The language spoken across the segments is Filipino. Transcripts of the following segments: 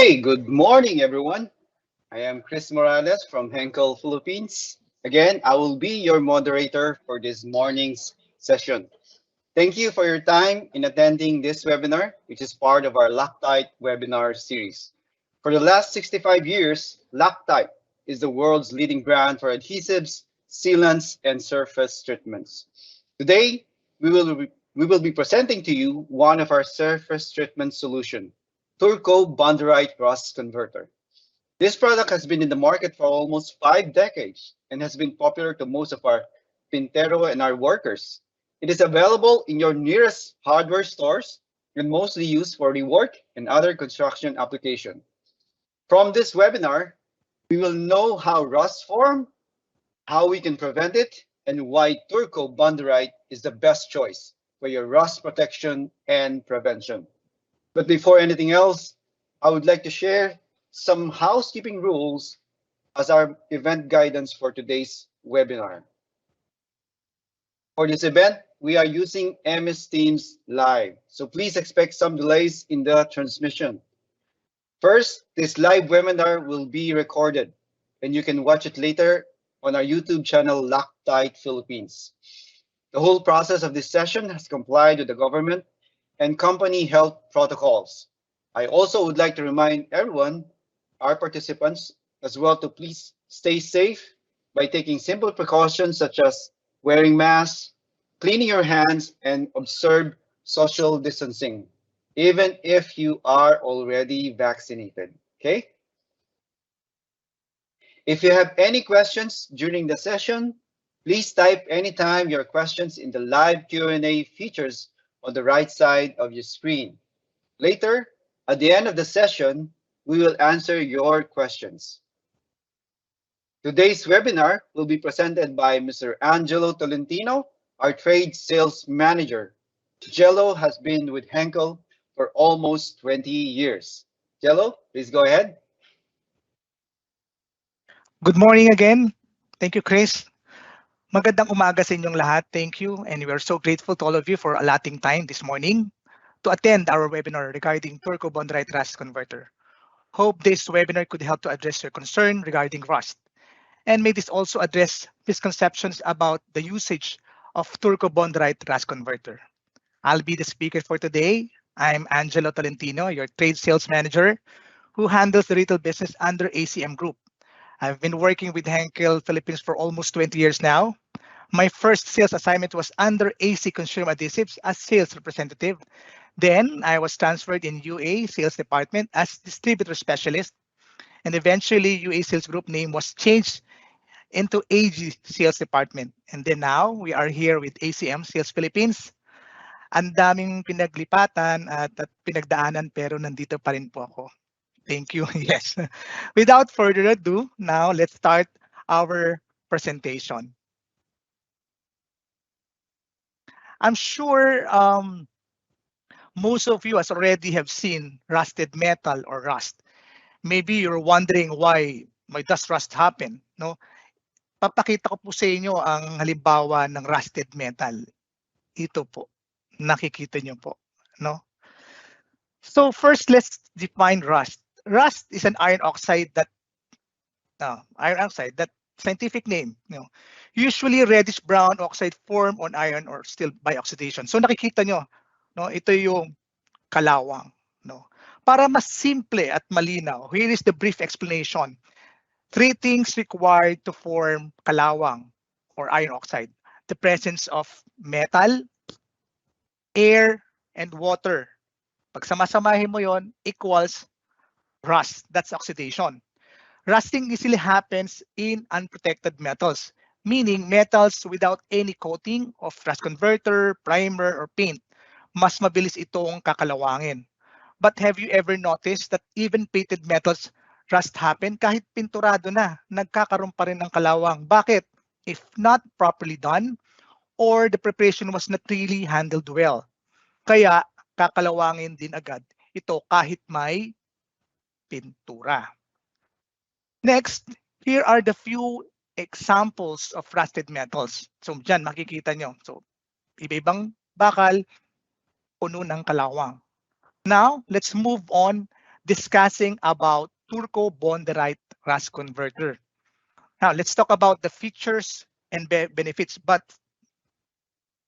Hey, good morning, everyone. I am Chris Morales from Henkel, Philippines. Again, I will be your moderator for this morning's session. Thank you for your time in attending this webinar, which is part of our LOCTITE webinar series. For the last 65 years, LOCTITE is the world's leading brand for adhesives, sealants, and surface treatments. Today, we will be presenting to you one of our surface treatment solution, Turco-BONDERITE Rust Converter. This product has been in the market for almost 5 decades and has been popular to most of our Pintero and our workers. It is available in your nearest hardware stores and mostly used for rework and other construction application. From this webinar, we will know how rust form, how we can prevent it, and why Turco-BONDERITE is the best choice for your rust protection and prevention. But before anything else, I would like to share some housekeeping rules as our event guidance for today's webinar. For this event, we are using MS Teams Live, so please expect some delays in the transmission. First, this live webinar will be recorded, and you can watch it later on our YouTube channel, LOCTITE Philippines. The whole process of this session has complied with the government and company health protocols. I also would like to remind everyone, our participants, as well, to please stay safe by taking simple precautions such as wearing masks, cleaning your hands, and observe social distancing, even if you are already vaccinated, okay? If you have any questions during the session, please type anytime your questions in the live Q&A features on the right side of your screen. Later, at the end of the session, we will answer your questions. Today's webinar will be presented by Mr. Angelo Tolentino, our trade sales manager. Jello has been with Henkel for almost 20 years. Jello, please go ahead. Good morning again. Thank you, Chris. Magandang umaga sa inyong lahat. Thank you. And we are so grateful to all of you for allotting time this morning to attend our webinar regarding Turco-BONDERITE Rust Converter. Hope this webinar could help to address your concern regarding rust. And may this also address misconceptions about the usage of Turco-BONDERITE Rust Converter. I'll be the speaker for today. I'm Angelo Tolentino, your trade sales manager who handles the retail business under ACM Group. I've been working with Henkel Philippines for almost 20 years now. My first sales assignment was under AC Consumer Adhesives as sales representative. Then I was transferred in UA sales department as distributor specialist. And eventually UA sales group name was changed into AG sales department. And then now we are here with ACM Sales Philippines. Ang daming pinaglipatan at pinagdaanan pero nandito pa rin po ako. Thank you. Yes. Without further ado, now let's start our presentation. I'm sure most of you has already have seen rusted metal or rust. Maybe you're wondering why does rust happen? No? Papakita ko po sa inyo ang halimbawa ng rusted metal. Ito po. Nakikita niyo po. No? So first, let's define rust. Rust is an iron oxide that scientific name, usually reddish brown oxide formed on iron or steel by oxidation. So nakikita nyo, no, ito yung kalawang. No? Para mas simple at malinaw, here is the brief explanation. 3 things required to form kalawang or iron oxide. The presence of metal, air, and water. Pag samasamahin mo yon, equals rust. That's oxidation. Rusting easily happens in unprotected metals, meaning metals without any coating of rust converter, primer, or paint. Mas mabilis itong kakalawangin. But have you ever noticed that even painted metals rust happen kahit pinturado na, nagkakaroon pa rin ng kalawang? Bakit? If not properly done or the preparation was not really handled well. Kaya kakalawangin din agad ito kahit may pintura. Next, here are the few examples of rusted metals. So dyan makikita nyo. So iba-ibang bakal, puno ng kalawang. Now, let's move on discussing about Turco-BONDERITE Rust Converter. Now, let's talk about the features and benefits, but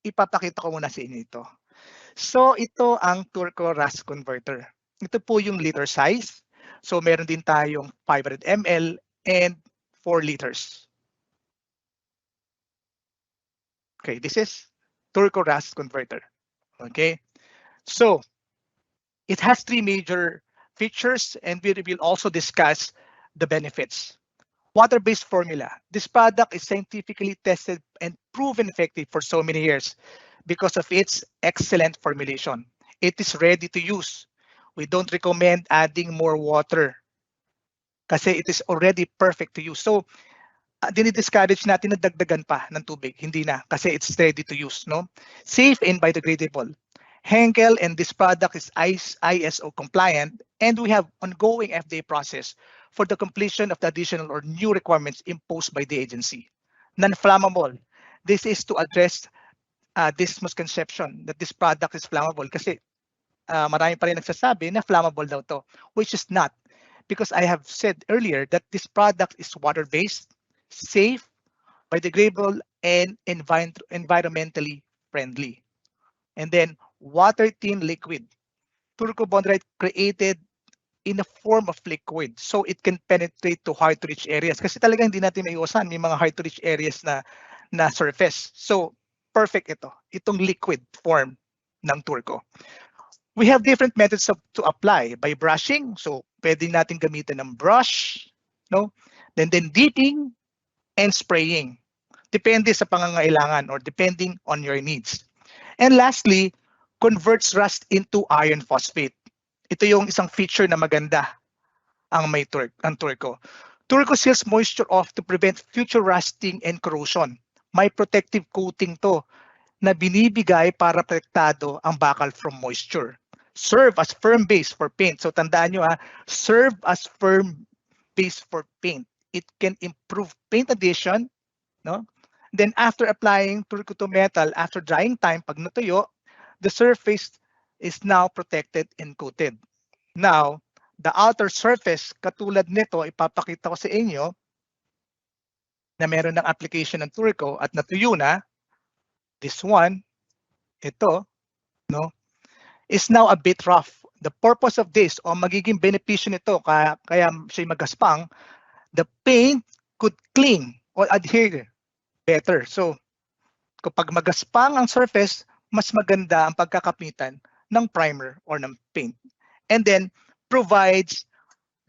ipapakita ko muna sa inyo ito. So, ito ang Turco Rust Converter. Ito po yung liter size. So, meron din tayong 500 ml and 4 liters. Okay, this is Turco Rust Converter. Okay, so it has 3 major features, and we will also discuss the benefits. Water-based formula. This product is scientifically tested and proven effective for so many years because of its excellent formulation. It is ready to use. We don't recommend adding more water kasi it is already perfect to use. So, dinidiscourage natin na dagdagan pa ng tubig. Hindi na kasi it's ready to use. No? Safe and biodegradable. Henkel and this product is ISO compliant, and we have ongoing FDA process for the completion of the additional or new requirements imposed by the agency. Non-flammable. This is to address this misconception that this product is flammable kasi marami pa rin nagsasabi na flammable daw to, which is not, because I have said earlier that this product is water-based, safe, biodegradable, and environmentally friendly. And then water-thin liquid. Turco-BONDERITE created in a form of liquid, so it can penetrate to hard-to-reach areas. Kasi talaga hindi natin maiwasan, may mga hard-to-reach areas na surface. So perfect ito, itong liquid form ng Turco. We have different methods to apply by brushing. So pwedeng natin gamitin ng brush, no? Then dipping and spraying. Depende sa pangangailangan or depending on your needs. And lastly, converts rust into iron phosphate. Ito yung isang feature na maganda ang Turco. Turco seals moisture off to prevent future rusting and corrosion. May protective coating to na binibigay para protektado ang bakal from moisture. Serve as firm base for paint. So tandaan nyo serve as firm base for paint. It can improve paint adhesion, no? Then after applying Turco to metal, after drying time, pag natuyo, the surface is now protected and coated. Now, the outer surface, katulad nito, ipapakita ko sa inyo na meron ng application ng Turco at natuyo na. This one, ito, no, is now a bit rough. The purpose of this, o magiging benepisyo nito, kaya siya magaspang, the paint could cling or adhere better. So, kapag magaspang ang surface, mas maganda ang pagkakapitan ng primer or ng paint. And then, provides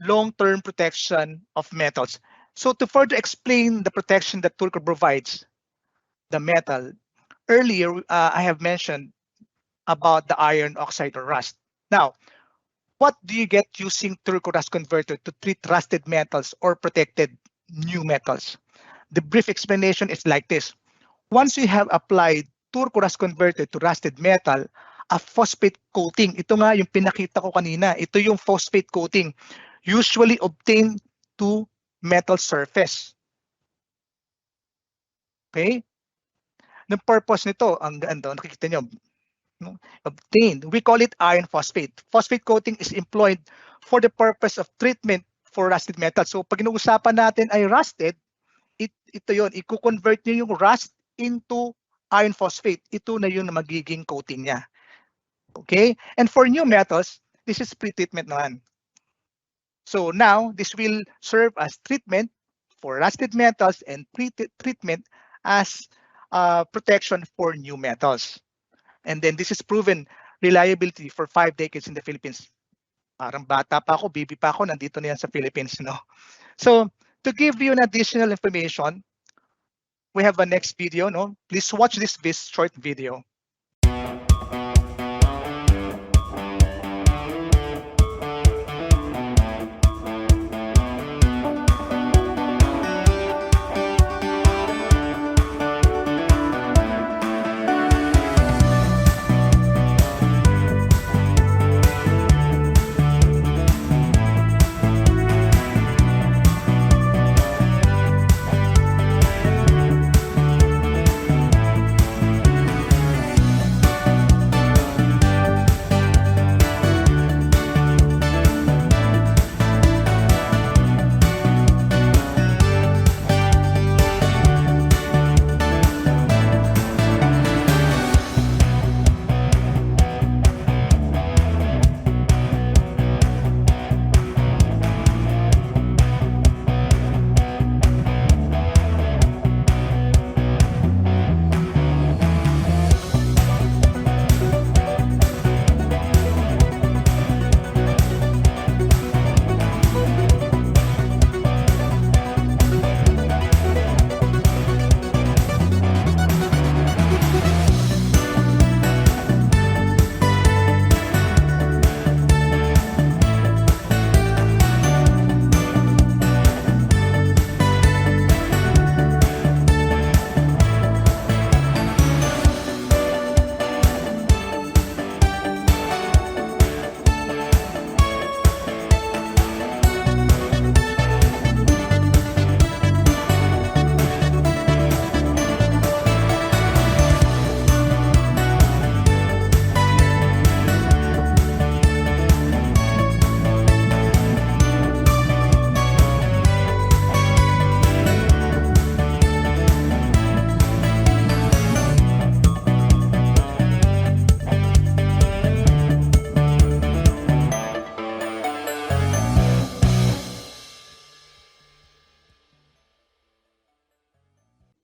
long-term protection of metals. So, to further explain the protection that Turco provides, the metal, earlier I have mentioned about the iron oxide or rust. Now, what do you get using Turco Rust Converter to treat rusted metals or protected new metals? The brief explanation is like this. Once you have applied Turco Rust Converter to rusted metal, a phosphate coating, ito nga yung pinakita ko kanina, ito yung phosphate coating, usually obtained to metal surface. Okay? The purpose nito, ang ganda, nakikita nyo, no? Obtained. We call it iron phosphate. Phosphate coating is employed for the purpose of treatment for rusted metal. So pag inuusapan natin ay rusted, ito yun, i-convert nyo yung rust into iron phosphate. Ito na yun na magiging coating niya. Okay? And for new metals, this is pre-treatment naman. So now, this will serve as treatment for rusted metals and pre-treatment as protection for new metals. And then this is proven reliability for 5 decades in the Philippines. Parang bata pa ako, baby pa ako, nandito na yan sa Philippines, no? So, to give you an additional information, we have a next video, no? Please watch this short video.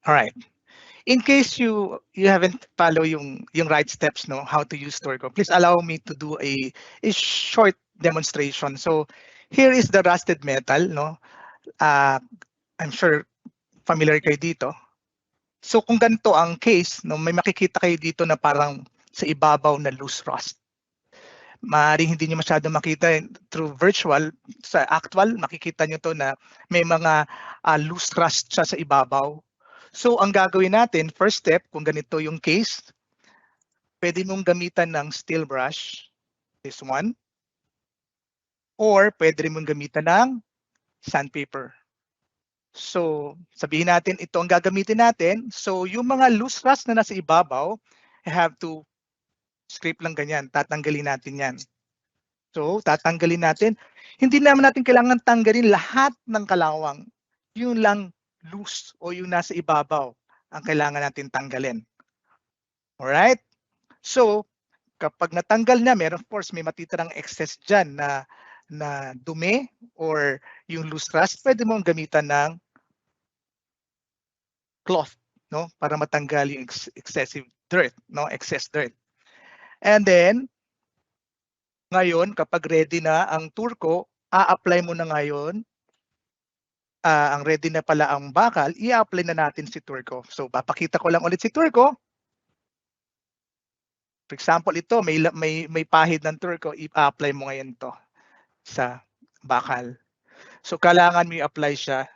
All right. In case you haven't follow yung right steps, no, how to use Turco, please allow me to do a short demonstration. So here is the rusted metal, no. I'm sure familiar kayo dito. So kung ganito ang case, no, may makikita kayo dito na parang sa ibabaw na loose rust. Maaaring hindi niyo masyado makita through virtual. Sa actual, makikita niyo to na may mga loose rust siya sa ibabaw. So ang gagawin natin, first step, kung ganito yung case, pwede mong gamitan ng steel brush, this one, or pwede rin mong gamitan ng sandpaper. So sabihin natin ito ang gagamitin natin. So yung mga loose rust na nasa ibabaw, I have to scrape lang ganyan. Tatanggalin natin yan. So tatanggalin natin. Hindi naman natin kailangan tanggalin lahat ng kalawang. Yung lang loose o yung nasa ibabaw ang kailangan natin tanggalin. Alright? So kapag natanggal na, meron of course may matitirang excess dyan na dumi or yung loose rust, pwede mong gamitan ng cloth, no, para matanggal yung excessive dirt, no, excess dirt. And then ngayon kapag ready na ang turco, a-apply mo na ngayon ang ready na pala ang bakal, i-apply na natin si turco. So papakita ko lang ulit si turco. For example, ito may pahid ng turco, i-apply mo ngayon to sa bakal. So kailangan mo i-apply siya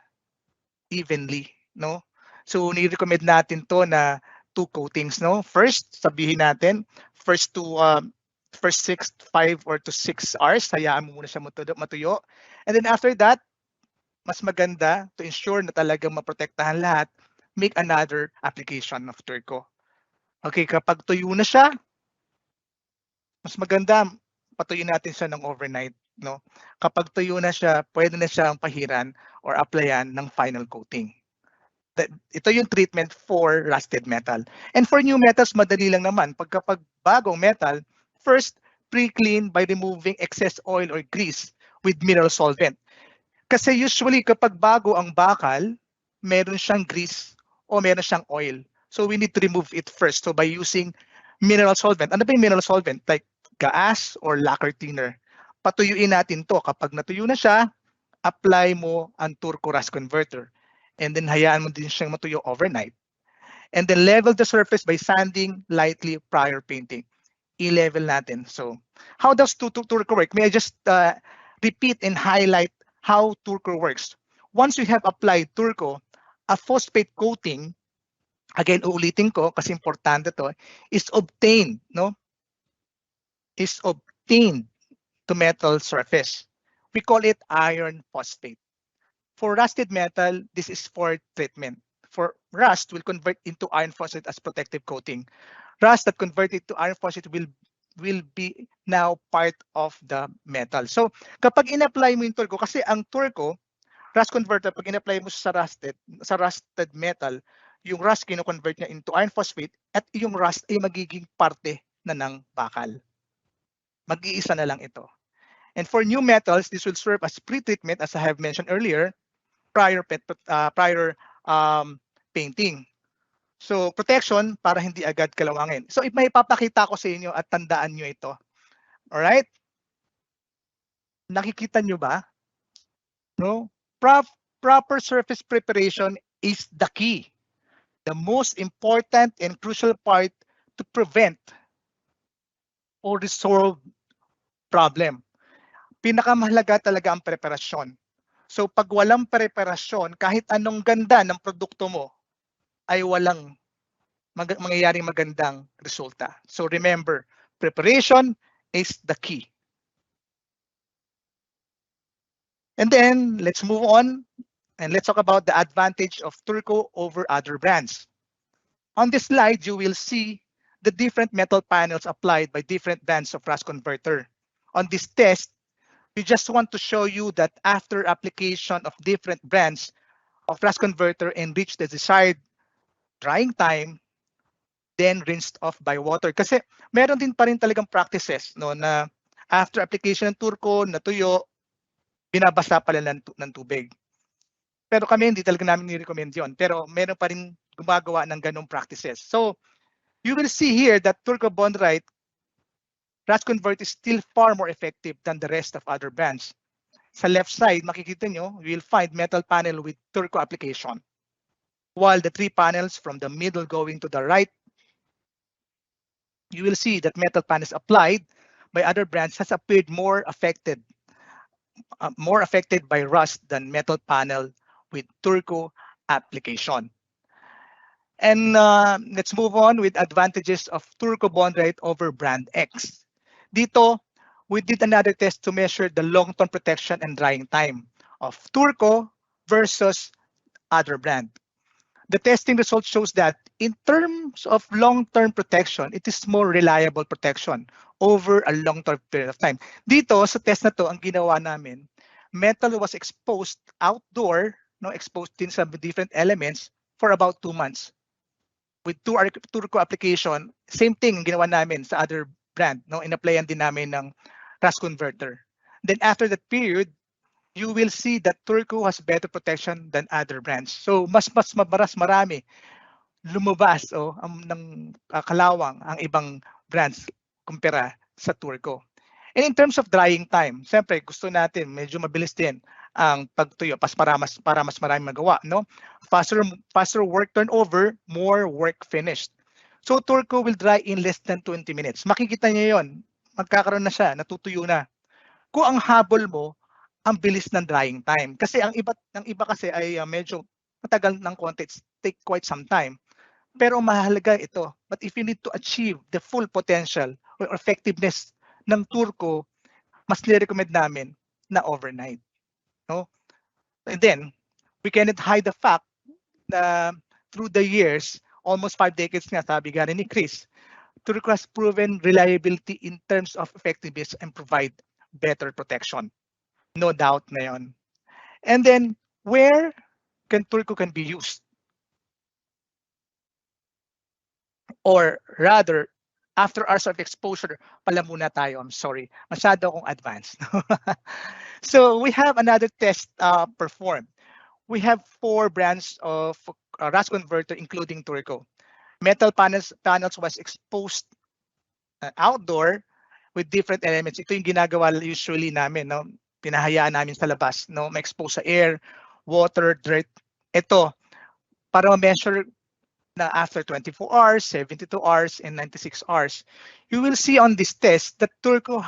evenly, no? So ni-recommend natin to na 2 coatings, no? First, sabihin natin, first 5 or to 6 hours, hayaan mo muna siya matuyo. And then after that, mas maganda to ensure na talagang maprotektahan lahat, make another application of turco. Okay, kapag tuyo na siya, mas maganda patuyin natin siya ng overnight, no? Kapag tuyo na siya, pwede na siyang pahiran or applyan ng final coating. Ito yung treatment for rusted metal. And for new metals, madali lang naman. Pagkapag bagong metal, first, pre-clean by removing excess oil or grease with mineral solvent. Kasi usually kapag bago ang bakal, meron siyang grease o meron siyang oil. So we need to remove it first. So by using mineral solvent. Ano ba yung mineral solvent? Like gas or lacquer thinner. Patuyuin natin to. Kapag natuyo na siya, apply mo ang Turco-Rust Converter. And then hayaan mo din siyang matuyo overnight. And then level the surface by sanding lightly prior painting. I-level natin. So how does Turco work? May I just repeat and highlight how Turco works. Once you have applied Turco, a phosphate coating, again uulitin ko kasi importante to, is obtained, no? Is obtained to metal surface. We call it iron phosphate. For rusted metal, this is for treatment. For rust, will convert into iron phosphate as protective coating. Rust that converted to iron phosphate will be now part of the metal. So kapag in-apply mo yung turco, kasi ang turco, rust converter, pag in-apply mo sa rusted metal, yung rust kino-convert niya into iron phosphate at yung rust ay magiging parte na ng bakal. Mag-iisa na lang ito. And for new metals, this will serve as pre-treatment, as I have mentioned earlier, prior painting. So protection para hindi agad kalawangin. So if may papakita ko sa inyo at tandaan nyo ito. Alright? Nakikita nyo ba? No? Proper surface preparation is the key. The most important and crucial part to prevent or resolve problem. Pinakamahalaga talaga ang preparasyon. So pag walang preparasyon, kahit anong ganda ng produkto mo, ay walang mangyayaring magandang resulta. So remember, preparation is the key. And then let's move on and let's talk about the advantage of Turco over other brands. On this slide, you will see the different metal panels applied by different brands of rust converter. On this test, we just want to show you that after application of different brands of rust converter and reach the desired drying time, then rinsed off by water. Kasi meron din pa rin talagang practices, no, na after application ng turco, natuyo, binabasa pala ng tubig. Pero kami hindi talaga namin ni-recommend yun. Pero meron pa rin gumagawa ng ganong practices. So you will see here that Turco-BONDERITE Rust Converter is still far more effective than the rest of other brands. Sa left side, makikita nyo, you will find metal panel with Turco application. While the 3 panels from the middle going to the right, you will see that metal panels applied by other brands has appeared more affected by rust than metal panel with Turco application. And let's move on with advantages of Turco-BONDERITE over brand X. Dito, we did another test to measure the long-term protection and drying time of Turco versus other brand. The testing result shows that in terms of long-term protection, it is more reliable protection over a long-term period of time. Dito, sa test na to, ang ginawa namin, metal was exposed outdoor, no, exposed din sa different elements for about 2 months. With Turco application, same thing ginawa namin sa other brand, no, in-applyan din namin ng Rust Converter. Then after that period, you will see that Turco has better protection than other brands. So mas marami lumabas ng kalawang ang ibang brands kumpara sa Turco. And in terms of drying time, siyempre gusto natin medyo mabilis din ang pagtuyo para mas marami magawa, no? Faster work turnover, more work finished. So Turco will dry in less than 20 minutes. Makikita niyo 'yon. Magkakaroon na siya, natutuyo na. Kung ang habol mo ang bilis ng drying time. Kasi ang iba kasi ay medyo matagal ng konti, take quite some time. Pero mahalaga ito. But if you need to achieve the full potential or effectiveness ng Turco, mas nire-recommend namin na overnight. No? And then, we cannot hide the fact na through the years, almost 5 decades nga, sabi nga ni Chris, Turco has proven reliability in terms of effectiveness and provide better protection. No doubt na yun. And then, where Turco can be used? Or rather, after hours of exposure, pala muna tayo, I'm sorry. Masyado akong advanced. So we have another test performed. We have 4 brands of Rust Converter, including Turco. Metal panels was exposed outdoor with different elements. Ito yung ginagawa usually namin, no? Pinahayaan namin sa labas, no? Ma-expose sa air, water, dirt. Ito, para ma-measure na after 24 hours, 72 hours, and 96 hours. You will see on this test that Turco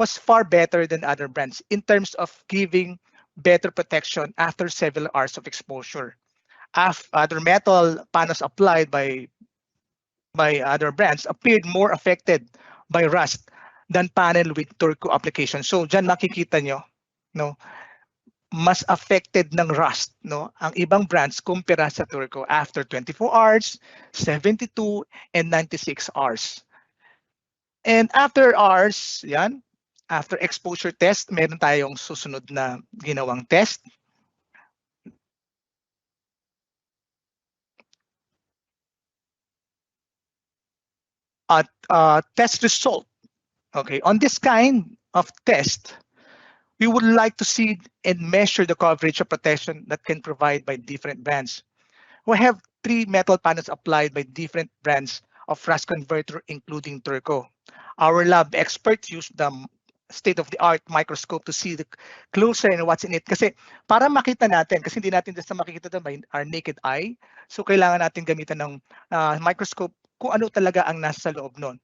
was far better than other brands in terms of giving better protection after several hours of exposure. Other metal panels applied by other brands appeared more affected by rust than panel with Turco application. So dyan makikita nyo, no, mas affected ng rust, no, ang ibang brands kumpara sa Turco after 24 hours, 72, and 96 hours. And after hours, yan, after exposure test, meron tayong susunod na ginawang test. At test result. Okay, on this kind of test, we would like to see and measure the coverage of protection that can provide by different brands. We have 3 metal panels applied by different brands of Rust Converter, including Turco. Our lab experts use the state-of-the-art microscope to see the closer and what's in it. Kasi para makita natin, kasi hindi natin just makikita ito by our naked eye, so kailangan natin gamitan ng microscope kung ano talaga ang nasa loob nun.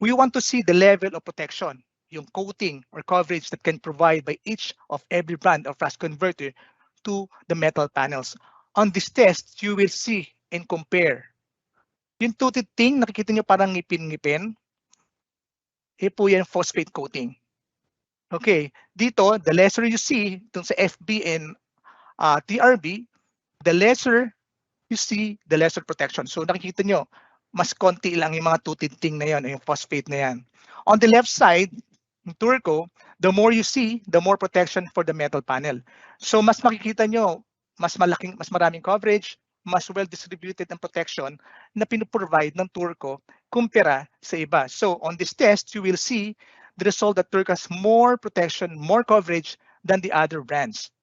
We want to see the level of protection, yung coating or coverage that can provide by each of every brand of Rust Converter to the metal panels. On this test, you will see and compare. Yung tooted thing, nakikita nyo parang ngipin-ngipin, po yan phosphate coating. Okay, dito, the lesser you see, itong sa FB and TRB, the lesser you see, the lesser protection. So nakikita nyo, mas konti lang yung mga tooted thing na yan, yung phosphate na yan. On the left side, in Turco, the more you see, the more protection for the metal panel. So mas makikita nyo, mas maraming coverage, mas well-distributed ang protection na pinoprovide ng Turco kumpara sa iba. So on this test, you will see the result that Turco has more protection, more coverage than the other brands.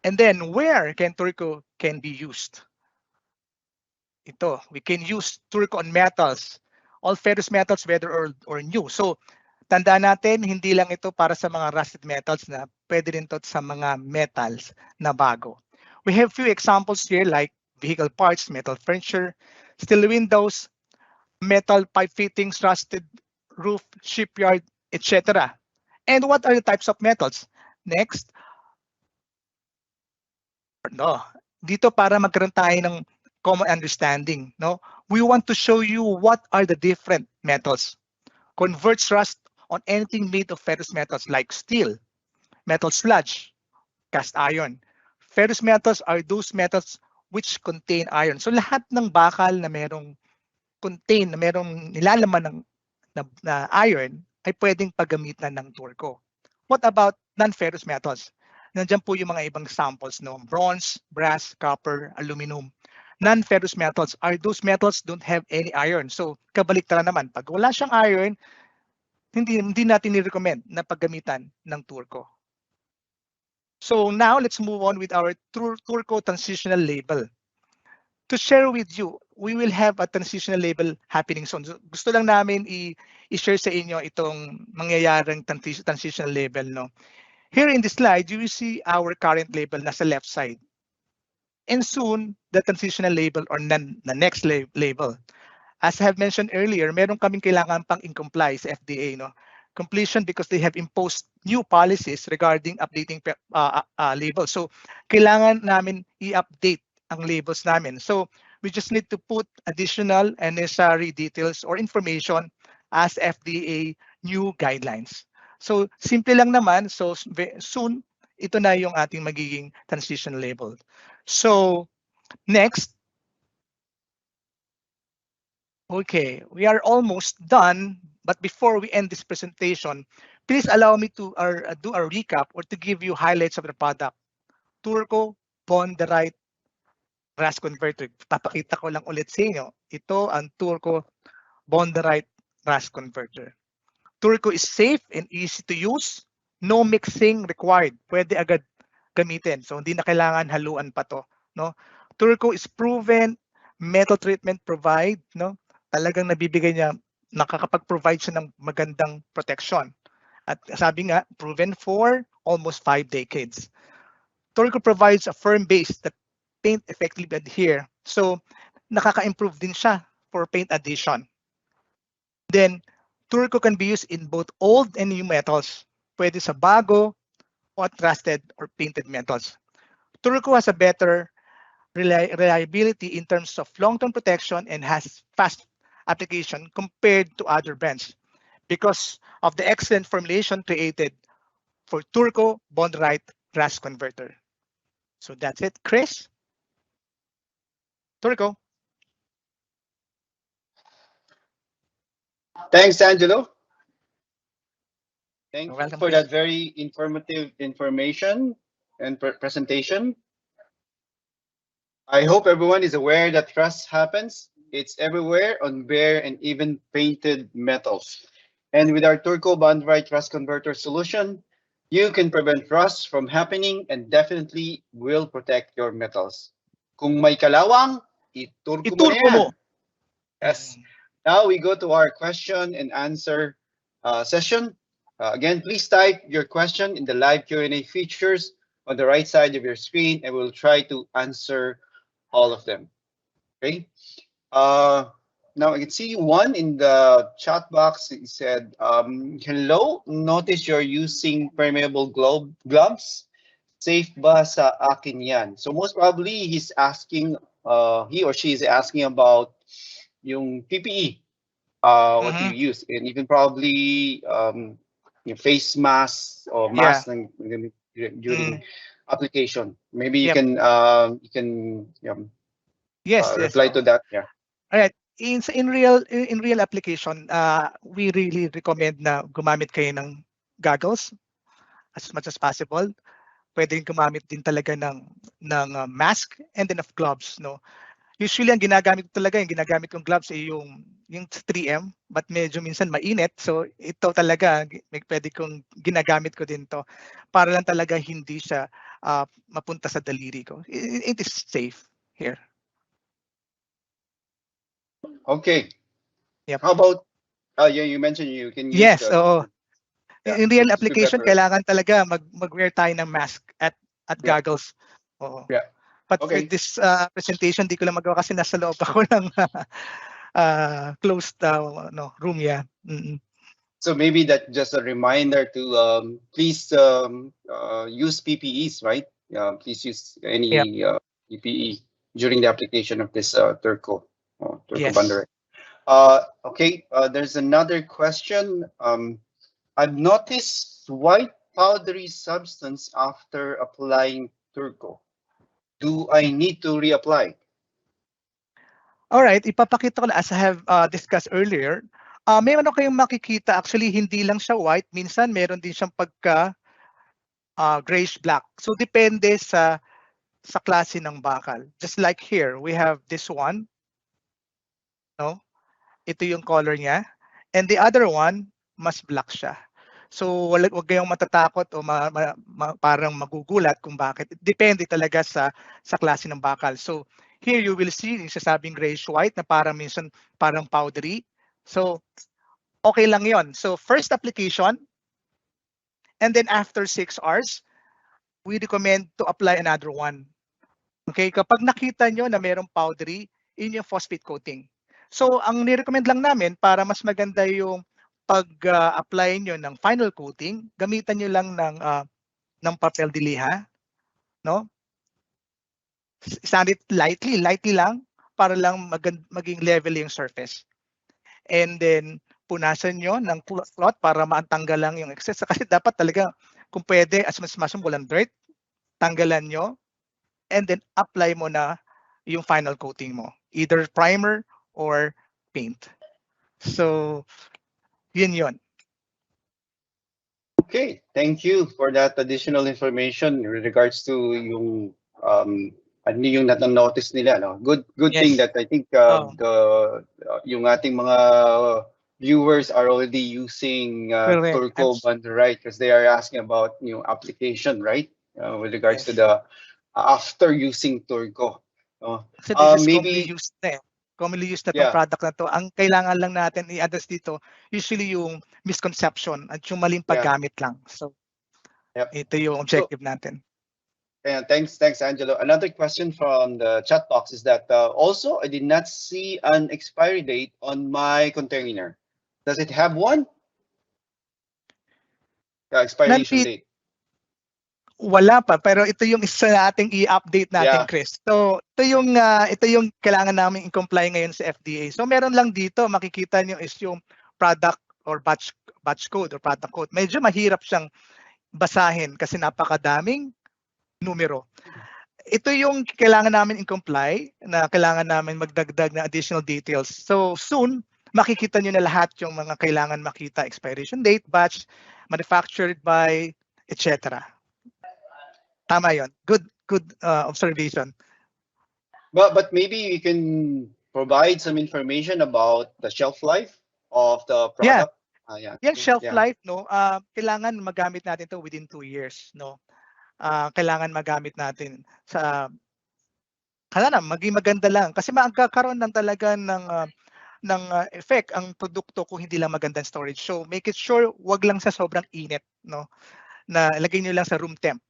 And then where can Turco can be used? Ito, we can use Turco on metals, all ferrous metals, whether old or new. So tandaan natin, hindi lang ito para sa mga rusted metals na pwede rin to sa mga metals na bago. We have few examples here like vehicle parts, metal furniture, steel windows, metal pipe fittings, rusted roof, shipyard, etc. And what are the types of metals? Next, no. Dito para magkaroon tayo ng common understanding, no? We want to show you what are the different metals. Converts rust on anything made of ferrous metals like steel, metal sludge, cast iron. Ferrous metals are those metals which contain iron. So lahat ng bakal na merong nilalaman ng na iron ay pwedeng paggamitan ng Turco. What about non-ferrous metals? Nandiyan po yung mga ibang samples, no? Bronze, brass, copper, aluminum. Non-ferrous metals are those metals don't have any iron. So kabaliktaran naman, pag wala siyang iron, hindi natin ni-recommend na paggamitan ng Turco. So now let's move on with our Turco transitional label. To share with you, we will have a transitional label happening soon. So, gusto lang namin i-share sa inyo itong mangyayaring transitional label. No? Here in this slide, you will see our current label nasa left side. And soon, the transitional label or the next label. As I have mentioned earlier, meron kaming kailangan pang in-comply sa FDA. No? Completion because they have imposed new policies regarding updating labels. So, kailangan namin i-update ang labels namin. So, we just need to put additional and necessary details or information as FDA new guidelines. So, simple lang naman. So, soon, ito na yung ating magiging transition label. So, next. Okay, we are almost done. But before we end this presentation, please allow me to do a recap or to give you highlights of the product. Turco-BONDERITE Rust Converter. Papakita ko lang ulit sa inyo. Ito ang Turco-BONDERITE Rust Converter. Turco is safe and easy to use. No mixing required. Pwede agad gamitin. So hindi na kailangan haluan pa to. No? Turco is proven metal treatment provide. No? Talagang nabibigay niya, nakakapag-provide siya ng magandang protection. At sabi nga, proven for almost 5 decades. Turco provides a firm base that paint effectively adhere. So, nakaka-improve din siya for paint adhesion. Then, Turco can be used in both old and new metals. Pwede sa bago o trusted or painted metals. Turco has a better reliability in terms of long-term protection and has fast application compared to other brands because of the excellent formulation created for Turco-BONDERITE Rust Converter. So that's it, Chris. Turco. Thanks, Angelo. Thank you Welcome, for Chris. that very informative information and presentation. I hope everyone is aware that rust happens. It's everywhere on bare and even painted metals. And with our Turco-BONDERITE Rust Converter solution, you can prevent rust from happening and definitely will protect your metals. Kung may kalawang, iturko mo na Iturko mo. yan. Yes. Now we go to our question and answer session. Again, please type your question in the live Q&A features on the right side of your screen, and we'll try to answer all of them. Okay. Now I can see one in the chat box. It said, "Hello, notice you're using permeable gloves. Safe ba sa akin yan?" So most probably he's asking, he or she is asking about yung PPE, what do you use, and even probably yung face mask or mask during application. Maybe you can reply to that. Yeah. All right. In real application, we really recommend na gumamit kayo ng goggles as much as possible. Pwede gumamit din talaga ng mask and then of gloves, no. Usually ang ginagamit kong gloves ay yung 3M, but medyo minsan mainit. So ito talaga pwede kong ginagamit ko din to para lang talaga hindi siya mapunta sa daliri ko. It is safe here. Okay. Yep. How about, yeah, you mentioned you can use Yes, oo. yeah, In real just to application, prepare. kailangan talaga mag-wear tayo ng mask at Yeah. goggles. Oo. Yeah. But with Okay. this presentation, di ko lang magawa kasi nasa loob ako ng closed room. Yeah. Mm-mm. So maybe that just a reminder to please use PPEs, right? Please use Yep. any PPE during the application of this Turco-BONDERITE. Yes. Okay, there's another question. I've noticed white powdery substance after applying Turco. Do I need to reapply? Alright, ipapakita ko lang as I have discussed earlier. Meron kayong makikita, actually hindi lang siya white, minsan meron din siyang pagka grayish black. So depende sa klase ng bakal. Just like here, we have this one, no? Ito yung color niya. And the other one, mas black siya. So wag kayong matatakot o parang magugulat kung bakit. Depende talaga sa klase ng bakal. So here you will see yung sasabing grayish white na parang minsan parang powdery. So okay lang yon. So first application, and then after 6 hours, we recommend to apply another one. Okay, kapag nakita nyo na mayroong powdery, yun yung phosphate coating. So ang ni-recommend lang namin para mas maganda yung pag-apply nyo ng final coating, gamitan nyo lang ng papel de liha, no? Sand it lightly lang para lang maging level yung surface. And then punasan nyo ng cloth para maantanggal lang yung excess. Kasi dapat talaga kung pwede as much as walang dirt, tanggalan nyo and then apply mo na yung final coating mo, either primer or paint. So yun. Okay, thank you for that additional information in regards to yung ano yung notice nila, no? Good thing Yes. that I think yung ating mga viewers are already using Correct. Turco-BONDERITE because they are asking about application, right? With regards to Yes. the after using Turco. Kasi this is commonly Maybe used na eh. Commonly used na tong yeah, product na to. Ang kailangan lang natin i-address dito, usually yung misconception at yung maling yeah, paggamit lang. So yep. ito yung So objective natin. yeah, thanks, Angelo. Another question from the chat box is that also I did not see an expiry date on my container. Does it have one? Expiration date. Wala pa, pero ito yung isa nating i-update natin, Yeah. Chris. So ito yung kailangan namin i-comply ngayon sa FDA. So meron lang dito, makikita nyo is yung product or batch code or product code. Medyo mahirap siyang basahin kasi napakadaming numero. Ito yung kailangan namin i-comply, na kailangan namin magdagdag na additional details. So soon, makikita nyo na lahat yung mga kailangan makita, expiration date, batch, manufactured by, etc. Tama yon. Good observation. But maybe you can provide some information about the shelf life of the Yeah. product. Yeah. Yan shelf Yeah. life, no. Kailangan magamit natin to within 2 years, no. Kailangan magamit natin sa maging maganda lang kasi magkakaroon ng talaga ng effect ang produkto kung hindi lang magandang storage. So make it sure wag lang sa sobrang init, no. Na lagay niyo lang sa room temp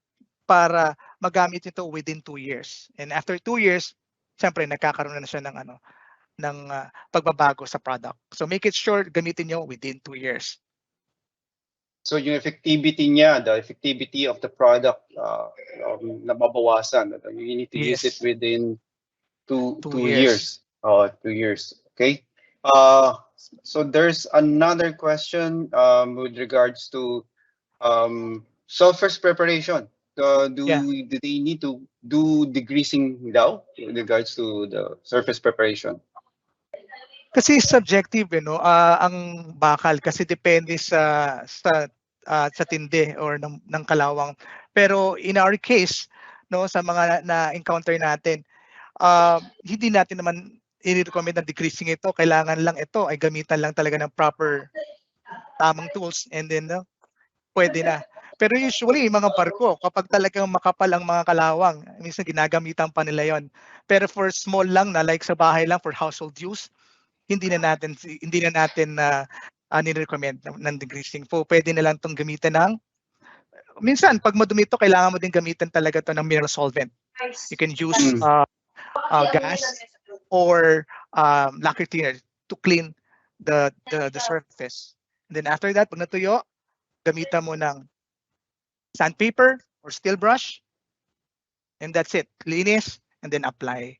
para magamit ito within 2 years. And after 2 years, siyempre nagkakaroon na siya ng pagbabago sa product. So make it sure gamitin niyo within 2 years. So yung effectivity niya, the effectivity of the product nababawasan. You need to use it within two years. 2 years. Okay. So there's another question with regards to surface preparation. Do they need to do degreasing daw with regards to the surface preparation? Kasi subjective, no? Ang bakal kasi depende sa tindi or ng kalawang. Pero in our case, no, sa mga na-encounter natin, hindi natin naman i-recommend na decreasing ito. Kailangan lang ito ay gamitan lang talaga ng proper tamang tools and then pwede na. Pero usually, yung mga barko, kapag talagang makapal ang mga kalawang, minsan ginagamitan pa nila yon. Pero for small lang na like sa bahay lang for household use, hindi na natin ni-recommend ng degreasing. So pwede na lang tong gamitan ng minsan pag madumi ito, kailangan mo din gamitan talaga to ng mineral solvent. You can use gas or lacquer cleaner to clean the surface. And then after that, pag natuyo, gamitan mo ng sandpaper or steel brush, and that's it. Linis and then apply.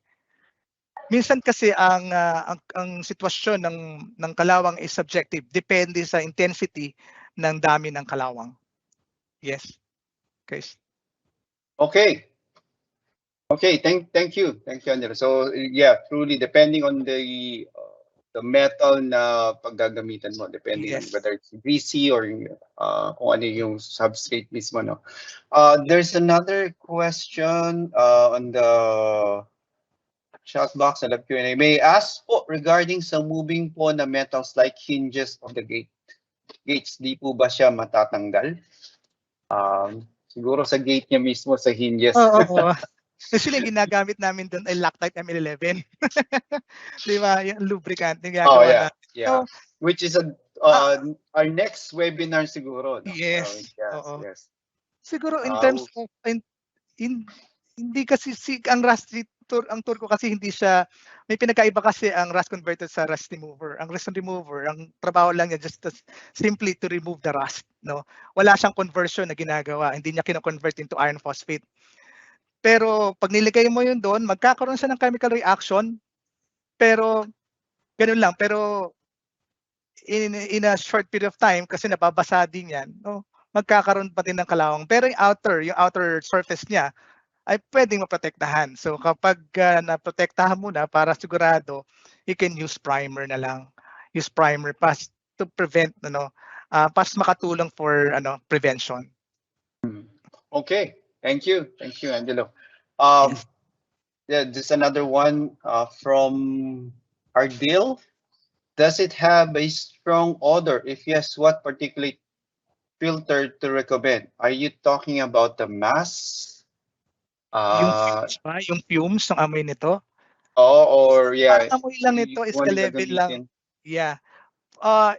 Minsan kasi ang sitwasyon ng kalawang is subjective, depende sa intensity ng dami ng kalawang. Yes. Guys. Okay. Okay, thank you, Andrew. So yeah, truly depending on the metal na paggagamitan mo, depending on Yes. whether it's greasy or kung ano yung substrate mismo, no. There's another question on the chat box and the Q&A. May I ask po regarding sa moving po na metals like hinges of the gates, di po ba siya matatanggal? Siguro sa gate niya mismo, sa hinges. Oo. Actually, yung ginagamit namin doon ay LOCTITE M11. Di ba? Yung lubricant yung ginagawa yeah, natin. yeah. So, Which is our next webinar siguro. No? yes. Yes, Oo. yes. Siguro in terms of hindi kasi ang ang Turco kasi hindi siya, may pinagkaiba kasi ang rust converter sa rust remover. Ang rust remover, ang trabaho lang niya just simply to remove the rust, no. Wala siyang conversion na ginagawa. Hindi niya kino-convert into iron phosphate. Pero pag nilagay mo yun doon, magkakaroon siya ng chemical reaction. Pero ganun lang, pero in a short period of time kasi nababasa din yan, no. Magkakaroon pa din ng kalawang. Pero yung outer surface niya ay pwedeng maprotektahan. So kapag naprotektahan mo na para sigurado, you can use primer na lang. Use primer to prevent pas makatulong for prevention. Okay, thank you, Angelo. Yes. Yeah, just another one from Ardil. Does it have a strong odor? If yes, what particulate filter to recommend? Are you talking about the mass? Yung fumes ba? Yung fumes ng amoy nito? Or yeah, Ang amoy lang nito is kung the ano level lang. gagamitin. Yeah.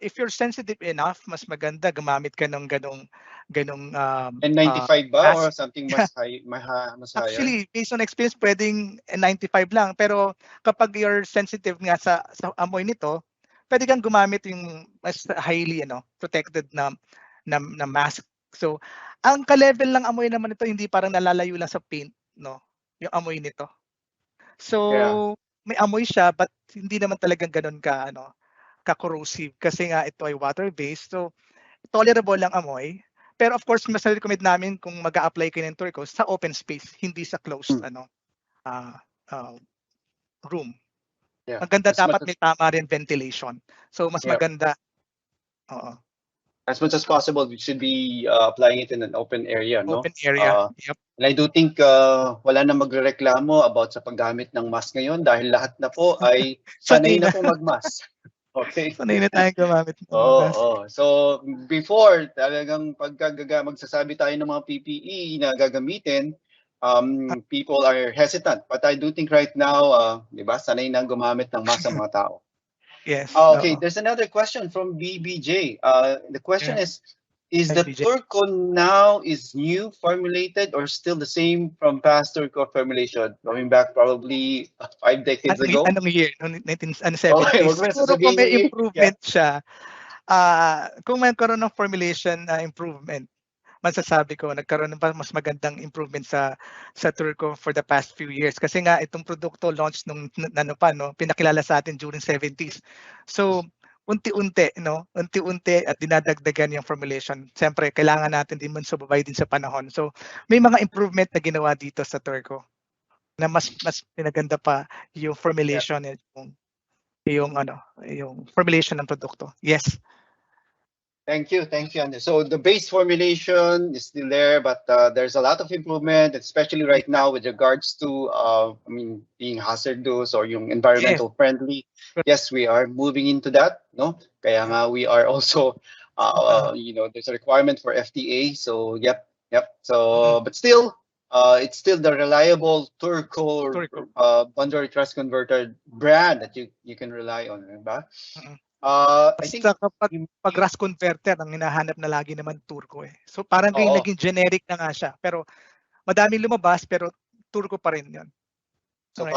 If you're sensitive enough, mas maganda gumamit ka ng ganong N95 ba gas. or something mas high, mas higher? Actually, based on experience, pwedeng 95 lang. Pero kapag you're sensitive nga sa amoy nito, pwede kang gumamit yung mas highly protected na mask. So, ang ka-level lang amoy naman nito, hindi parang nalalayo lang sa paint, no? Yung amoy nito. So, may amoy siya, but hindi naman talagang ganun ka-corrosive kasi nga ito ay water-based. So, tolerable lang amoy. Pero of course, mas recommend namin kung mag-a-apply kayo ng Turco sa open space, hindi sa closed room. Yeah. Maganda dapat may tama rin ventilation. So mas maganda. As much as possible, we should be applying it in an open area, no? Open area. Yep. And I do think wala na magrereklamo about sa paggamit ng mask ngayon dahil lahat na po ay sanay na po mag-mask. Okay. Sanay na tayong gumamit ng mask. So before talagang magsasabi tayo ng mga PPE na gagamitin, people are hesitant. But I do think right now, di ba, sanay na gumamit ng mask ang mga tao. Yes. Okay, there's another question from BBJ. The question is the Turco now is new formulated or still the same from past Turco formulation? Going back probably 5 decades ago? Anong year? 1970s. Okay, siguro kung may improvement siya, kung magkaroon ng formulation improvement, masasabi ko nagkaroon ng mas magandang improvement sa Turco for the past few years kasi nga itong produkto launched nung pinakilala sa atin during 70s. So unti-unti at dinadagdagan yung formulation. Siyempre kailangan natin din mansubay din sa panahon. So may mga improvement na ginawa dito sa Turco na mas pinaganda pa yung formulation yung formulation ng produkto. Yes. Thank you, Andrew. So the base formulation is still there, but there's a lot of improvement, especially right now with regards to, being hazardous or yung environmental friendly. Yes, we are moving into that, no? Kaya nga we are also There's a requirement for FTA. So yep. Mm-mm. So but still, it's still the reliable Turco Turco. Bonderite Rust Converter brand that you can rely on, diba? Mm-mm. I think Basta kapag you Rust Converter, ang hinahanap na lagi naman Turco eh. So parang oo. naging generic na nga siya. Pero madaming lumabas, pero Turco pa rin yun. So Okay?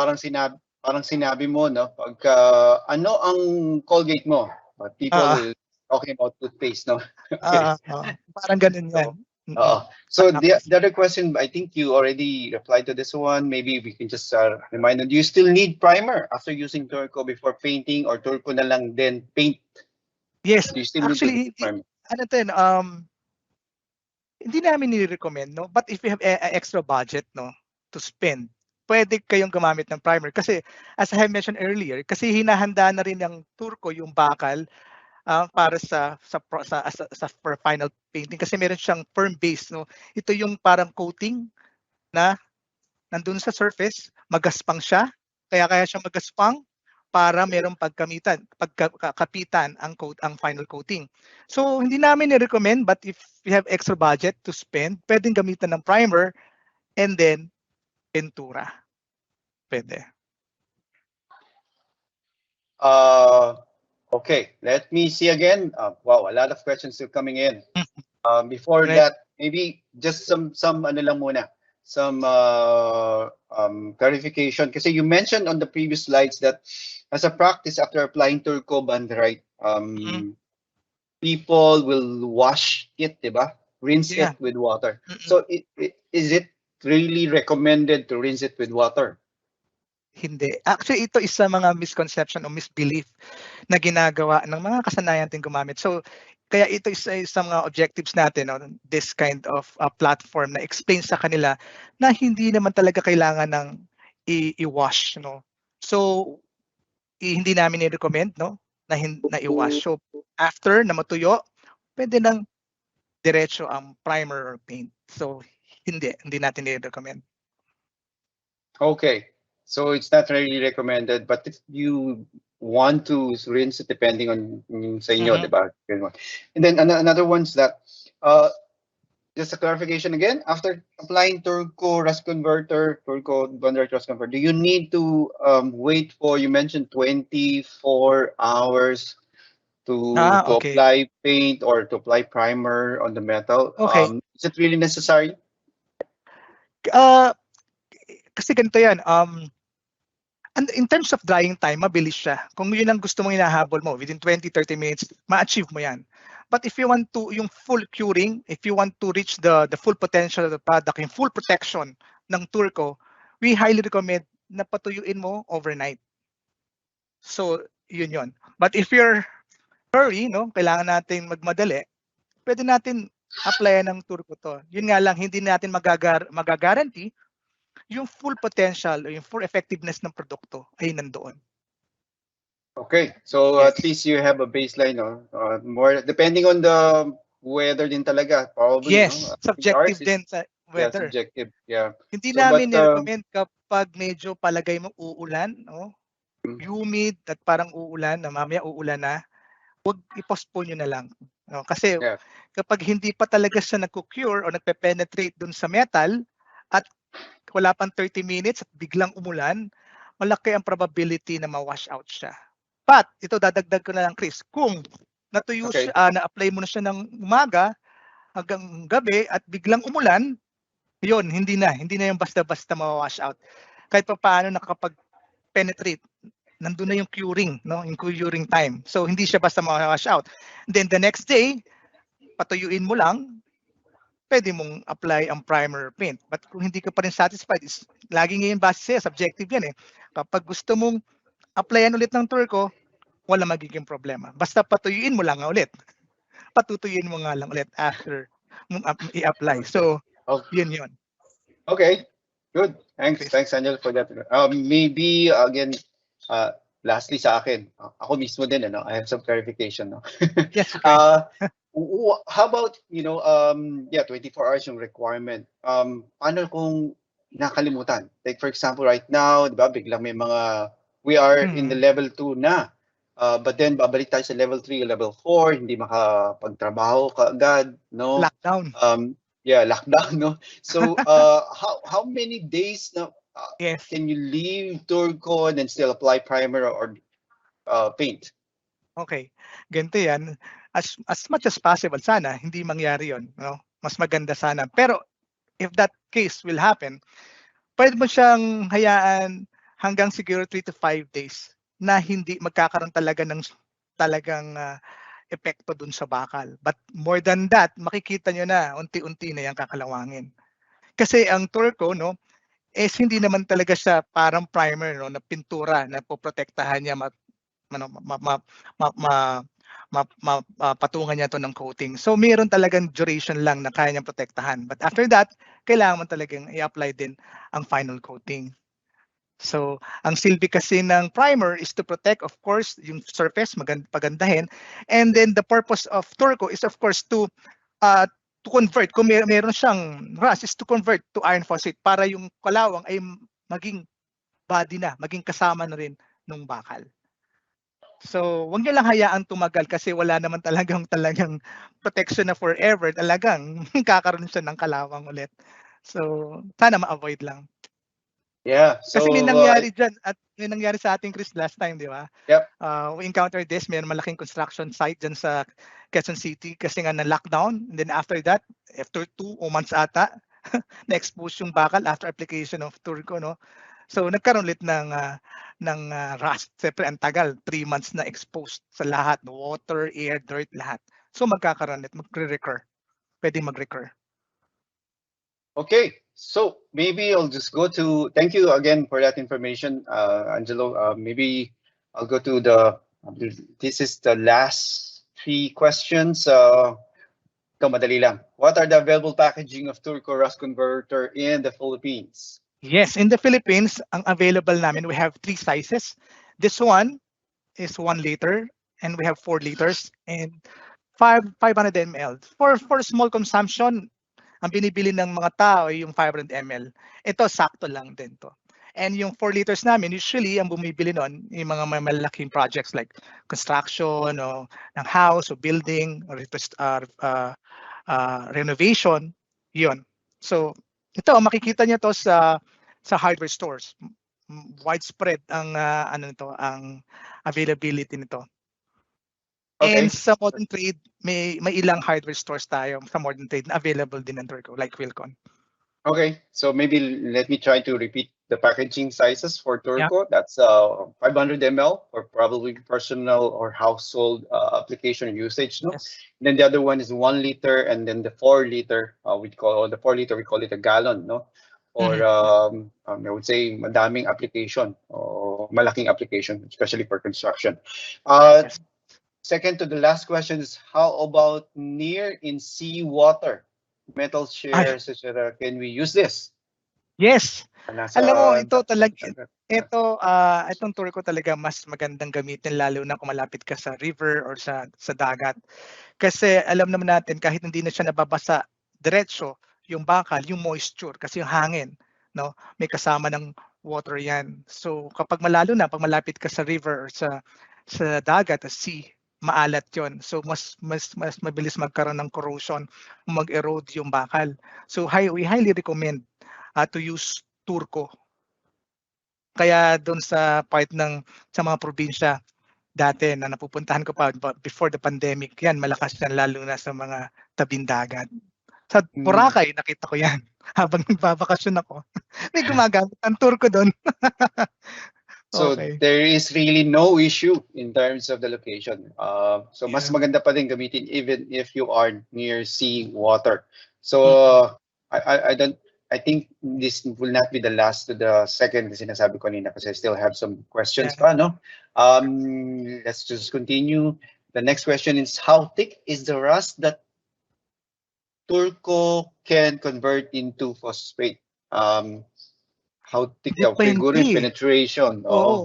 parang sinabi mo, no, pagka ano ang Colgate mo? Oo. People talking about toothpaste, no? Okay. Parang ganun yan. So, Mm-mm. so the, Tapos, the other question, I think you already replied to this one. Maybe we can just remind them, do you still need primer after using Turco before painting, or Turco na lang then paint? yes, Do you still need to actually, use primer? ano to yun, hindi namin ni-recommend, no? But if you have a extra budget, no, to spend, pwede kayong gumamit ng primer. Kasi, as I have mentioned earlier, kasi hinahanda na rin ng Turco yung bakal para sa for final painting. Kasi meron siyang firm base, no? Ito yung parang coating na nandun sa surface, magaspang siya. Kaya siya magaspang para merong pagkapitan ang final coating. So hindi namin i-recommend, but if you have extra budget to spend, pwedeng gamitan ng primer and then pintura. Pwede. Okay, let me see again. Wow, a lot of questions still coming in. Before Right? that, maybe just some ano lang muna, some clarification. Kasi you mentioned on the previous slides that as a practice after applying Turco-BONDERITE, Mm-hmm. people will wash it, diba? Rinse Yeah. it with water. Mm-mm. So is it really recommended to rinse it with water? Hindi. Actually, ito isa mga misconception o misbelief na ginagawa ng mga kasanayan natin gumamit. So, kaya ito isa sa mga objectives natin, no, this kind of platform na explain sa kanila na hindi naman talaga kailangan ng i-wash, no. So, hindi namin i-recommend, no, na i-wash. So, after na matuyo, pwede nang diretso ang primer or paint. So, hindi natin i-recommend. Okay, so it's not really recommended, but if you want to rinse it, depending on yung sa inyo, Mm-hmm. diba? And then another one's that, just a clarification again, after applying Turco Bonderite Rust Converter, do you need to wait for, you mentioned 24 hours to Okay. apply paint or to apply primer on the metal? Okay. Is it really necessary? Uh, Kasi ganito yan, and in terms of drying time, mabilis siya. Kung yun ang gusto mong hinahabol mo, within 20-30 minutes, ma-achieve mo yan. But if you want to, yung full curing, if you want to reach the full potential of the product, yung full protection ng Turco, we highly recommend na patuyuin mo overnight. So, yun. But if you're hurry, no, kailangan natin magmadali, pwede natin applyan ng Turco to. Yun nga lang, hindi natin magagaranti yung full potential, yung full effectiveness ng produkto ay nandoon. Okay, so Yes. at least you have a baseline, no? More depending on the weather din talaga, probably, no? Yes, I think ours subjective is, din sa yeah, weather. subjective, yeah. Hindi So, but namin ni-recommend kapag medyo palagay mo uulan, no? Humid at parang uulan, na mamaya uulan na, huwag i-postpone nyo na lang. No? Kasi yeah, kapag hindi pa talaga siya nagko-cure o nagpe-penetrate dun sa metal at wala pang 30 minutes at biglang umulan, malaki ang probability na ma-wash out siya. But ito dadagdag ko na lang, Chris, kung natuyo okay, siya, na-apply mo na siya ng umaga hanggang gabi at biglang umulan, yun, hindi na yung basta-basta ma-wash out. Kahit pa paano nakakapag-penetrate, nandun na yung curing, no? Yung curing time. So hindi siya basta ma-wash out. Then the next day, patuyuin mo lang, pwede mong apply ang primer paint. But kung hindi ka pa rin satisfied, lagi ngayon base sa'yo, subjective yan eh. Kapag gusto mong applyan ulit ng Turco, wala magiging problema. Basta patuyuin mo lang ulit. Patutuyuin mo nga lang ulit after i-apply. okay, So, okay, yun. okay, good. Chris. Thanks, Angel, for that. Maybe again, lastly sa akin, ako mismo din, ano, I have some clarification, no. Yes, okay. How about, 24 hours yung requirement. Paano kung nakalimutan? Like for example, right now, di ba, biglang may we are in the level 2 na. But then babalik tayo sa level 3, level 4, hindi makapagtrabaho kaagad, no? Lockdown. Yeah, lockdown, no? So, how many days na Yes. can you leave Turco and then still apply primer or paint? Okay. Ganito 'yan. As much as possible sana hindi mangyari 'yon, no? Mas maganda sana. Pero if that case will happen, puwede mo siyang hayaan hanggang siguro 3 to 5 days na hindi magkakaroon talaga ng talagang, epekto dun sa bakal. But more than that, makikita niyo na unti-unti na 'yang kakalawangin. Kasi ang Turco 'no, is hindi naman talaga siya parang primer 'no, na pintura na poprotektahan niya ano, patungan niya 'to ng coating. So meron talagang duration lang na kaya niyang protektahan. But after that, kailangan mo talagang i-apply din ang final coating. So, ang silbi kasi ng primer is to protect, of course, yung surface, pagandahin. And then the purpose of Turco is, of course, to convert. Kung meron siyang rust, is to convert to iron phosphate para yung kalawang ay maging body na, maging kasama na rin nung bakal. So, wag niyo lang hayaang tumagal kasi wala naman talagang protection na forever. Talagang kakaroon siya ng kalawang ulit. So, sana ma-avoid lang. Yeah. Kasi may So, nangyari diyan at may nangyari sa ating Chris last time, di ba? yep. We encountered this, may malaking construction site diyan sa Quezon City kasi nga na-lockdown. And then after that, after 2 months ata, na-expose yung bakal after application of Turco, no? So nagkaroon ulit ng rust. Siyempre ang tagal, 3 months na exposed sa lahat, water, air, dirt, lahat. So magkakaroon ulit, magre-recur. Pwedeng mag-recur. Okay, so maybe I'll just go to, thank you again for that information, Angelo. Maybe I'll go to this is the last 3 questions. Ito, madali lang. What are the available packaging of Turco Rust Converter in the Philippines? Yes, in the Philippines, ang available namin, we have 3 sizes. This one is 1 liter, and we have 4 liters, and 500 ml. For small consumption, ang binibili ng mga tao ay yung 500 ml. Ito, sakto lang din to. And yung 4 liters namin, usually, ang bumibili nun, yung mga malaking projects like construction, o ng house, o building, or renovation, yun. So, ito, makikita niyo to sa hardware stores. Widespread ang ang availability nito. Okay. And sa modern trade, may ilang hardware stores tayo sa modern trade na available din ng Turco, like Wilcon. Okay, so maybe let me try to repeat the packaging sizes for Turco. Yeah. That's 500 ml for probably personal or household application usage. No? Yes. And then the other one is 1 liter, and then the 4 liter we call it a gallon. No, or I would say madaming application or malaking application, especially for construction. Yes. Second to the last question is, how about near in sea water? Metal shares, etc. Can we use this? Yes. Nasa Alam mo, ito talaga, dagat. itong Turco talaga mas magandang gamitin lalo na kung malapit ka sa river or sa dagat. Kasi alam naman natin kahit hindi na siya nababasa diretso yung bakal, yung moisture kasi yung hangin, no? May kasama ng water 'yan. So kapag pag malapit ka sa river or sa dagat, sa sea, maalat 'yon. So mas mabilis magkaroon ng corrosion, mag-erode yung bakal. So we highly recommend to use Turco. Kaya doon sa part sa mga probinsya dati na napupuntahan ko pa before the pandemic, yan malakas yan lalo na sa mga tabing dagat. Sa Boracay nakita ko yan habang nagbabakasyon ako. May gumagamit ng Turco doon. So Okay. there is really no issue in terms of the location. So mas Yeah. maganda pa din gamitin even if you are near sea water. So I think this will not be the last to the second kasi sinasabi ko kanina kasi I still have some questions Yeah. pa, no? Let's just continue. The next question is, how thick is the rust that Turco can convert into phosphate? How thick daw? Siguro yung Depende. penetration. Oo. Oo.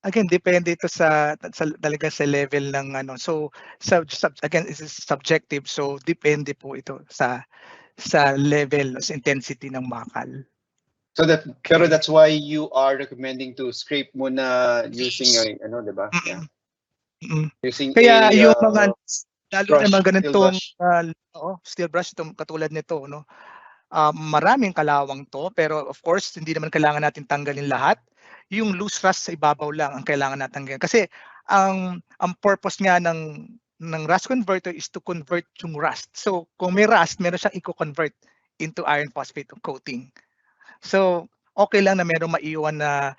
Again, depende ito talaga sa level ng ano. So, again, this is subjective. So, depende po ito sa level, sa intensity ng bakal. So pero Okay. that's why you are recommending to scrape muna using di ba? Yeah. Mm. using Kaya a yung mga lalo na brush, mga steel ganitong brush. steel brush itong katulad nito, no. Maraming kalawang to, pero of course hindi naman kailangan natin tanggalin lahat. Yung loose rust sa ibabaw lang ang kailangan natin tanggalin. Kasi ang purpose nga ng rust converter is to convert yung rust. So kung may rust, meron siyang i-convert into iron phosphate coating. So okay lang na merong maiwan na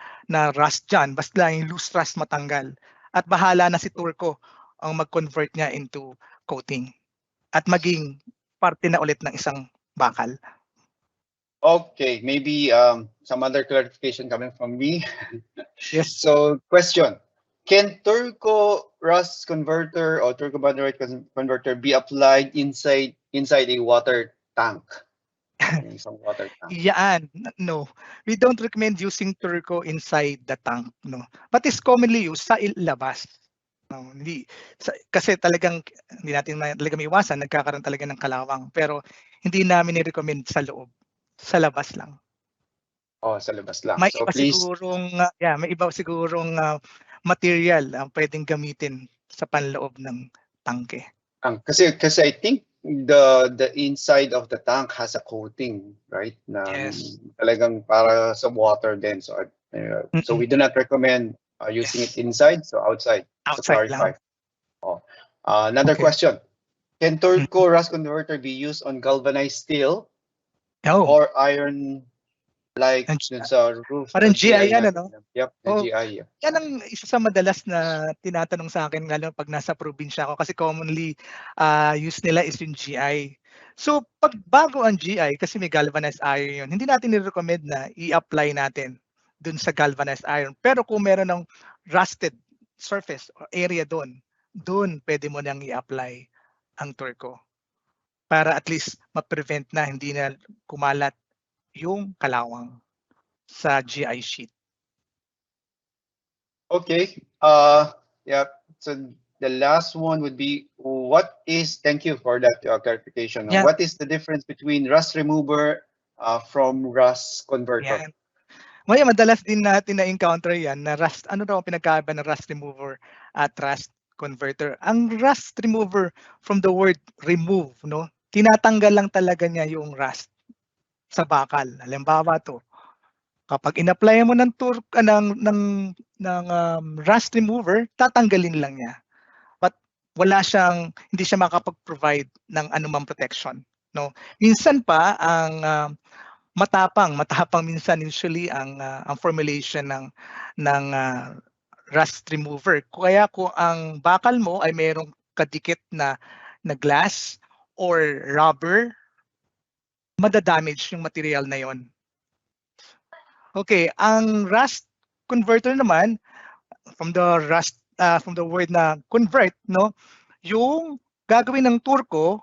rust dyan, basta yung loose rust matanggal. At bahala na si Turco ang mag-convert niya into coating at maging parte na ulit ng isang bakal. Okay, maybe some other clarification coming from me. Yes. So, question: can Turco Rust Converter or Turco-BONDERITE Converter be applied inside a water tank? Some water tank. Yan, no. We don't recommend using Turco inside the tank, no. But it's commonly used sa labas. No, kasi talagang hindi natin talaga maiwasan, nagkakaroon talaga ng kalawang. Pero hindi namin i-recommend sa loob. Sa labas lang. Oh, sa labas lang. May So iba please, sigurong material ang pwedeng gamitin sa panloob ng tangke. kasi I think the inside of the tank has a coating, right? Na Yes. talagang para sa water din. So we do not recommend using it Yes. inside, so outside, to Outside clarify. lang. Oh. Another Okay. question. Can Turco Rust Converter be used on galvanized steel Oh, or iron, like and dun sa roof parang GI GI yan, natin? ano? Yep, the Oh, GI. yan ang isa sa madalas na tinatanong sa akin lalo pag nasa probinsya ako kasi commonly use nila is yung GI. So pag bago ang GI kasi may galvanized iron yun, hindi natin ni-recommend na i-apply natin dun sa galvanized iron. Pero kung meron ng rusted surface or area doon pwede mo nang i-apply ang Turco para at least ma-prevent na hindi na kumalat yung kalawang sa GI sheet. Okay. Yeah. So the last one would be, thank you for that clarification. Yan, What is the difference between rust remover from rust converter? yan. Ngayon, madalas din natin na-encounter yan na rust. Ano daw ang pinagkaiba ng rust remover at rust converter? Ang rust remover from the word remove, no? Tinatanggal lang talaga niya yung rust sa bakal. Halimbawa to, kapag in-apply mo ng rust remover, tatanggalin lang niya. But hindi siya makapag-provide ng anumang protection, no? Minsan pa ang matapang minsan usually ang formulation ng rust remover. Kaya kung ang bakal mo ay mayroong kadikit na glass or rubber, madadamage yung material na yon. Okay, ang rust converter naman from the word na convert, no? Yung gagawin ng Turco,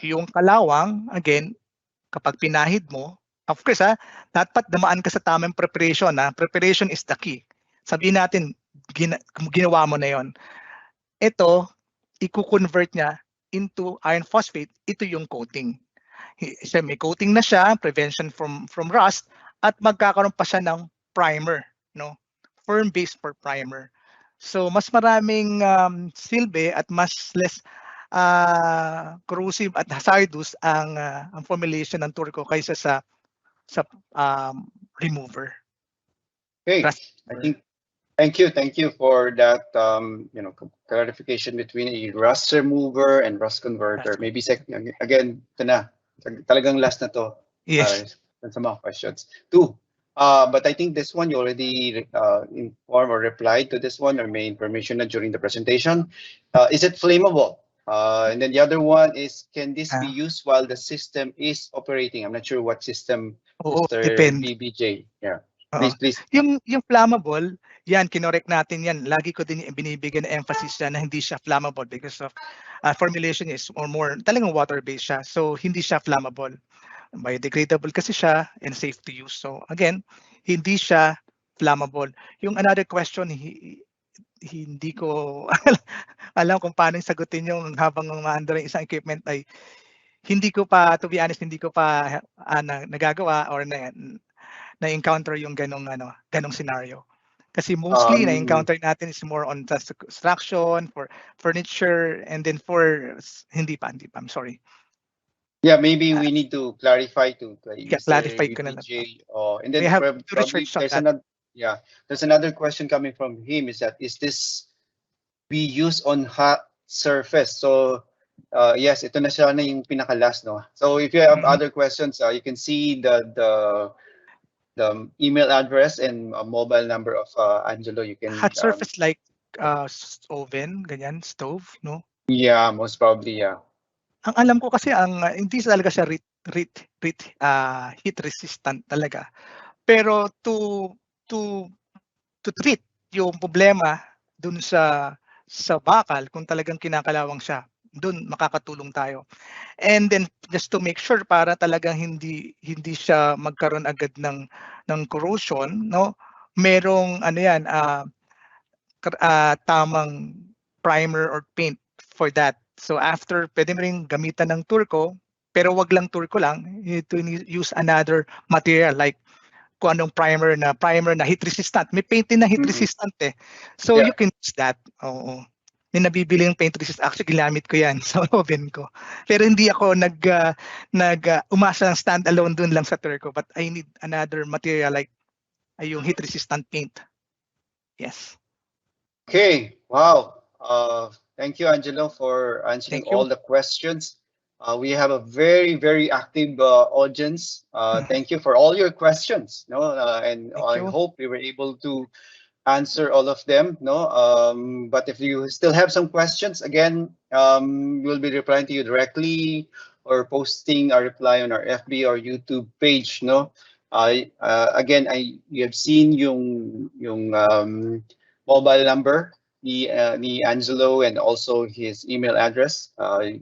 yung kalawang, again, kapag pinahid mo, of course dapat dumaan ka sa tamang preparation. Preparation is the key. Sabihin natin, ginawa mo na yon. Ito, i-convert niya into iron phosphate. Ito yung coating. May coating na siya, prevention from rust, at magkakaroon pa siya ng primer, no? Firm base for primer. So mas maraming silbi at mas less corrosive at hazardous ang formulation ng Turco kaysa sa remover. Okay. I think thank you for that clarification between a rust remover and rust converter. Maybe again, ito na. Talagang last na to. Yes. Sa mga questions. Two. But I think this one you already informed or replied to this one or may information na during the presentation. Is it flammable? And then the other one is, can this be used while the system is operating? I'm not sure what system, Oo, Mr. depende. BBJ. Yeah. Oo. Please. Yung flammable, yan, kinorek natin yan. Lagi ko din binibigyan ng emphasis dyan na hindi siya flammable because of formulation is more talagang water-based siya. So, hindi siya flammable. Biodegradable kasi siya and safe to use. So, again, hindi siya flammable. Yung another question, hindi ko alam kung paano sagutin yung habang umaandar yung isang equipment ay hindi ko pa, to be honest, hindi ko pa nagagawa or na-encounter yung ganong scenario. Kasi mostly Um, na-encounter natin is more on construction, for furniture, and then for hindi pa, I'm sorry. yeah, maybe Uh, we need to clarify to Mr. Clarify ko na lang to. UDJ. And We then have to probably research on there's that. another, yeah, there's another question coming from him, is that is this we use on hot surface? So yes, ito na siya na yung pinaka-last, no? So if you have Mhm. other questions, you can see the email address and mobile number of Angelo. You can Hot surface like oven, ganyan, stove, no? yeah, most probably, yeah. Ang alam ko kasi hindi talaga siya heat resistant talaga. Pero to to treat yung problema dun sa bakal, kung talagang kinakalawang siya, dun makakatulong tayo. And then just to make sure para talagang hindi siya magkaroon agad ng corrosion, no? Merong ano yan, tamang primer or paint for that. So after, pwede mo rin gamitan ng turco, pero wag lang turco lang. You need to use another material like kung anong primer na heat resistant. May paint din na heat Mhm. resistant eh. So Yeah. you can use that. Oo. May nabibili yung paint resistant. Actually, ginamit ko yan sa oven ko. Pero hindi ako umasa ng standalone dun lang sa turco. But I need another material like yung heat resistant paint. Yes. Okay. Wow. Thank you, Angelo, for answering Thank you. all the questions. We have a very, very active audience. Thank you for all your questions. No, and Thank I you. hope we were able to answer all of them. No, but if you still have some questions, again, we'll be replying to you directly or posting a reply on our FB or YouTube page. No, you have seen yung mobile number ni Angelo and also his email address.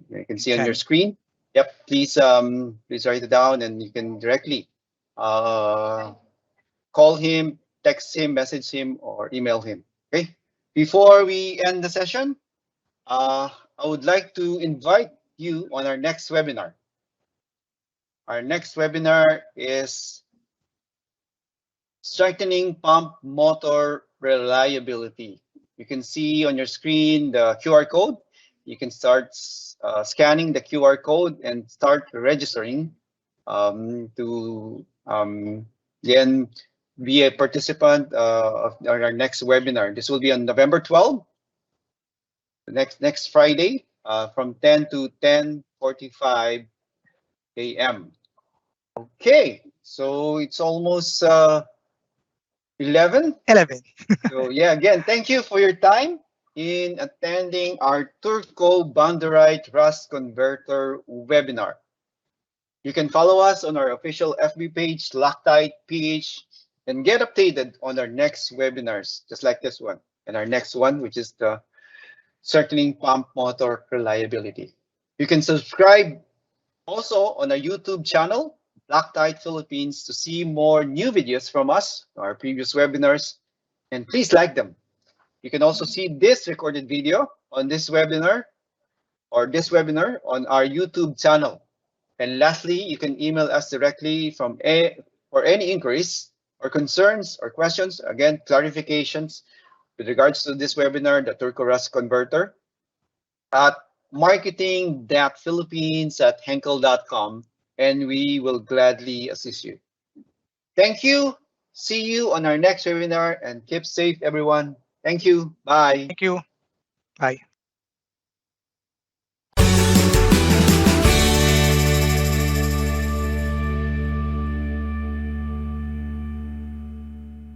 You can see on your Can. screen. Yep, please write it down and you can directly uh, call him, text him, message him, or email him. Okay. Before we end the session, I would like to invite you on our next webinar. Our next webinar is strengthening pump motor reliability. You can see on your screen the QR code. You can start scanning the QR code and start registering to then be a participant of our next webinar. This will be on November 12th, next Friday, from 10 to 10:45 a.m. Okay, so it's almost 11. 11. So yeah, again, thank you for your time in attending our Turco-BONDERITE Rust Converter webinar. You can follow us on our official FB page, LOCTITE PH, and get updated on our next webinars, just like this one, and our next one, which is the Circling Pump Motor Reliability. You can subscribe also on our YouTube channel, LOCTITE Philippines, to see more new videos from us, our previous webinars, and please like them. You can also see this recorded video on this webinar on our YouTube channel. And lastly, you can email us directly for any inquiries or concerns or questions, again, clarifications with regards to this webinar, the Turco-Rust Converter, at marketing.philippines@henkel.com, and we will gladly assist you. Thank you. See you on our next webinar and keep safe, everyone. Thank you. Bye. Thank you. Bye.